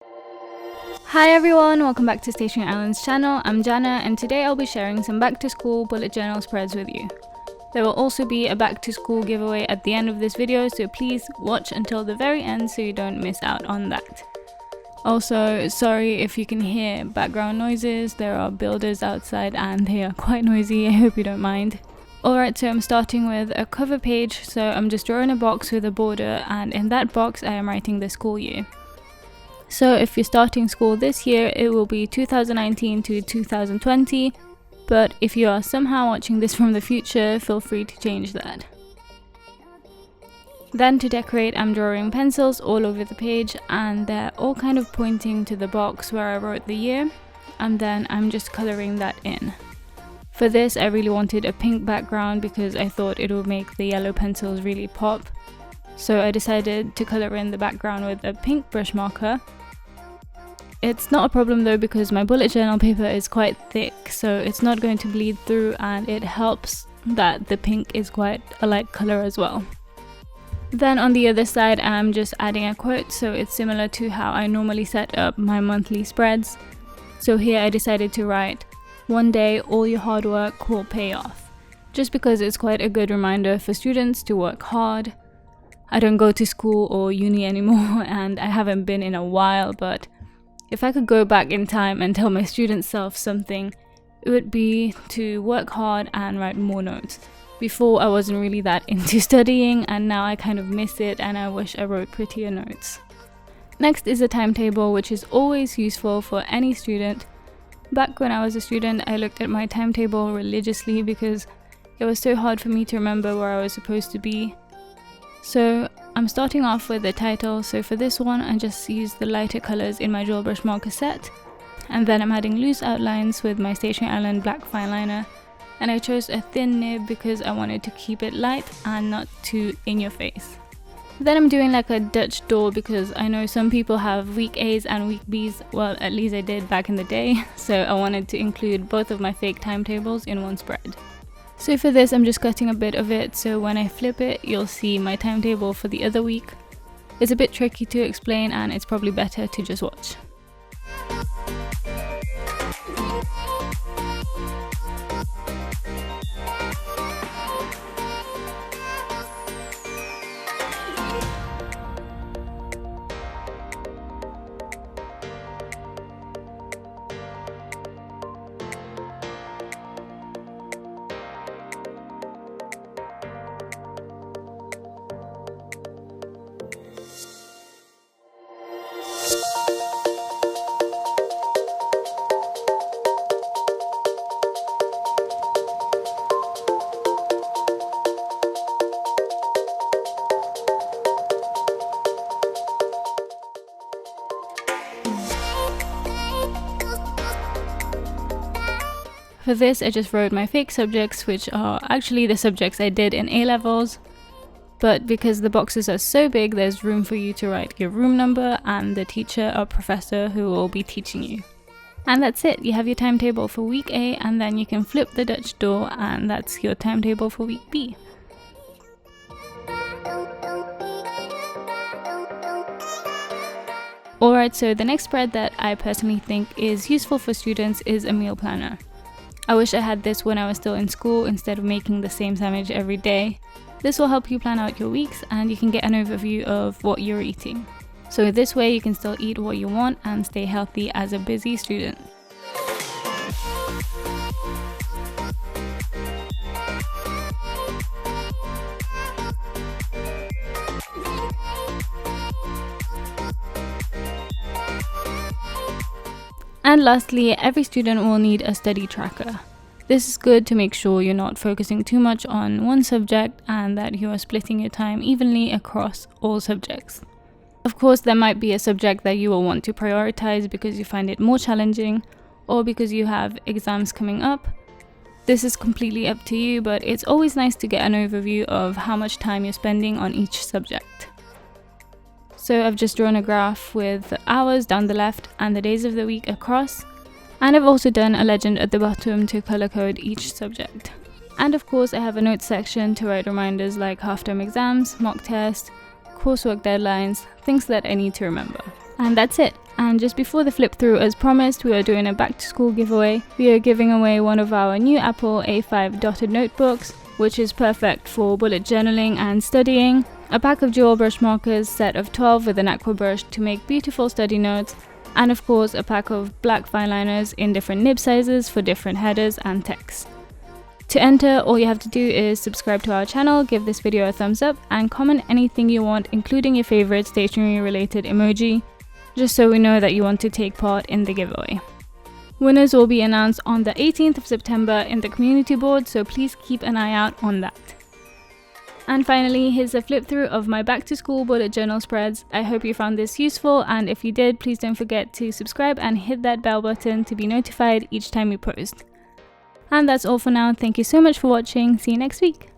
Hi everyone, welcome back to Stationery Island's channel. I'm Jana and today I'll be sharing some back to school bullet journal spreads with you. There will also be a back to school giveaway at the end of this video, so please watch until the very end so you don't miss out on that. Also, sorry if you can hear background noises, there are builders outside and they are quite noisy, I hope you don't mind. Alright, so I'm starting with a cover page, so I'm just drawing a box with a border and in that box I am writing the school year. So if you're starting school this year, it will be 2019 to 2020, but if you are somehow watching this from the future, feel free to change that. Then to decorate, I'm drawing pencils all over the page and they're all kind of pointing to the box where I wrote the year, and then I'm just colouring that in. For this, I really wanted a pink background because I thought it would make the yellow pencils really pop. So I decided to colour in the background with a pink brush marker. It's not a problem though because my bullet journal paper is quite thick, so it's not going to bleed through, and it helps that the pink is quite a light colour as well. Then on the other side I'm just adding a quote, so it's similar to how I normally set up my monthly spreads. So here I decided to write, "One day all your hard work will pay off," just because it's quite a good reminder for students to work hard. I don't go to school or uni anymore and I haven't been in a while, but if I could go back in time and tell my student self something, it would be to work hard and write more notes. Before I wasn't really that into studying and now I kind of miss it and I wish I wrote prettier notes. Next is a timetable, which is always useful for any student. Back when I was a student, I looked at my timetable religiously because it was so hard for me to remember where I was supposed to be. So I'm starting off with the title, so for this one I just used the lighter colours in my gel brush marker set, and then I'm adding loose outlines with my Stationery Island black fine liner, and I chose a thin nib because I wanted to keep it light and not too in your face. Then I'm doing like a Dutch door because I know some people have week A's and week B's, well at least I did back in the day, so I wanted to include both of my fake timetables in one spread. So for this I'm just cutting a bit of it, so when I flip it you'll see my timetable for the other week. It's a bit tricky to explain and it's probably better to just watch. For this I just wrote my fake subjects, which are actually the subjects I did in A-levels, but because the boxes are so big there's room for you to write your room number and the teacher or professor who will be teaching you. And that's it, you have your timetable for week A, and then you can flip the Dutch door and that's your timetable for week B. Alright, so the next spread that I personally think is useful for students is a meal planner. I wish I had this when I was still in school instead of making the same sandwich every day. This will help you plan out your weeks and you can get an overview of what you're eating. So this way you can still eat what you want and stay healthy as a busy student. And lastly, every student will need a study tracker. This is good to make sure you're not focusing too much on one subject and that you are splitting your time evenly across all subjects. Of course, there might be a subject that you will want to prioritize because you find it more challenging or because you have exams coming up. This is completely up to you, but it's always nice to get an overview of how much time you're spending on each subject. So I've just drawn a graph with the hours down the left and the days of the week across, and I've also done a legend at the bottom to color code each subject. And of course I have a notes section to write reminders like half-term exams, mock tests, coursework deadlines, things that I need to remember. And that's it. And just before the flip through, as promised, we are doing a back to school giveaway. We are giving away one of our new Apple A5 dotted notebooks, which is perfect for bullet journaling and studying, a pack of dual brush markers, set of 12 with an aqua brush to make beautiful study notes, and of course a pack of black fine liners in different nib sizes for different headers and text. To enter, all you have to do is subscribe to our channel, give this video a thumbs up, and comment anything you want, including your favorite stationery related emoji, just so we know that you want to take part in the giveaway. Winners will be announced on the 18th of September in the community board, so please keep an eye out on that. And finally, here's a flip through of my back to school bullet journal spreads. I hope you found this useful, and if you did, please don't forget to subscribe and hit that bell button to be notified each time we post. And that's all for now. Thank you so much for watching. See you next week.